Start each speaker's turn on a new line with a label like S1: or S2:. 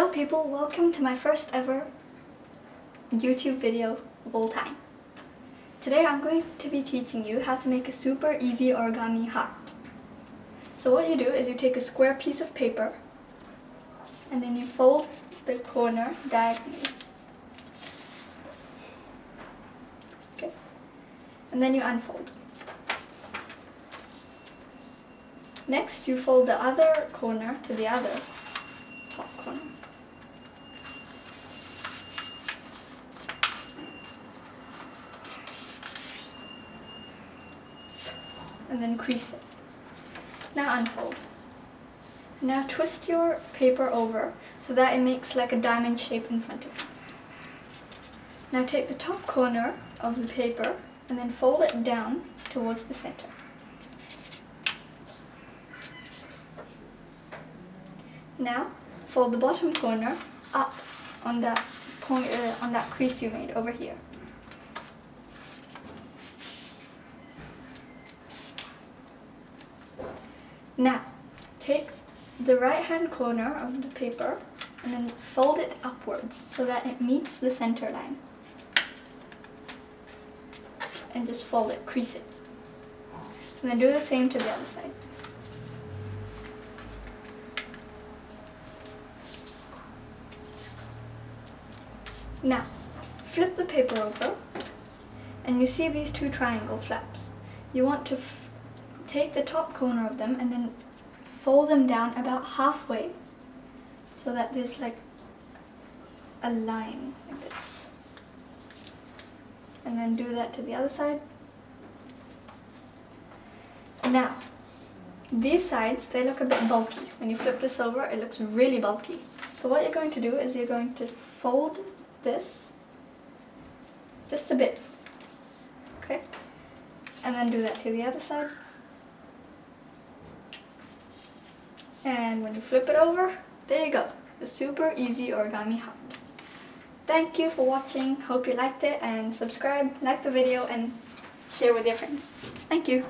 S1: Hello people, welcome to my first ever YouTube video of all time. Today I'm going to be teaching you how to make a super easy origami heart. So what you do is you take a square piece of paper and then you fold the corner diagonally. Okay. And then you unfold. Next you fold the other corner to the other top corner. And then crease it. Now unfold. Now twist your paper over so that it makes like a diamond shape in front of you. Now take the top corner of the paper and then fold it down towards the center. Now fold the bottom corner up on that crease you made over here. Now, take the right hand corner of the paper and then fold it upwards so that it meets the center line. And just fold it, crease it. And then do the same to the other side. Now, flip the paper over and you see these two triangle flaps. You want to take the top corner of them and then fold them down about halfway so that there's like a line like this. And then do that to the other side. Now, these sides, they look a bit bulky. When you flip this over, it looks really bulky. So what you're going to do is you're going to fold this just a bit, okay? And then do that to the other side. And when you flip it over, there you go, the super easy origami heart. Thank you for watching, hope you liked it, and subscribe, like the video, and share with your friends. Thank you.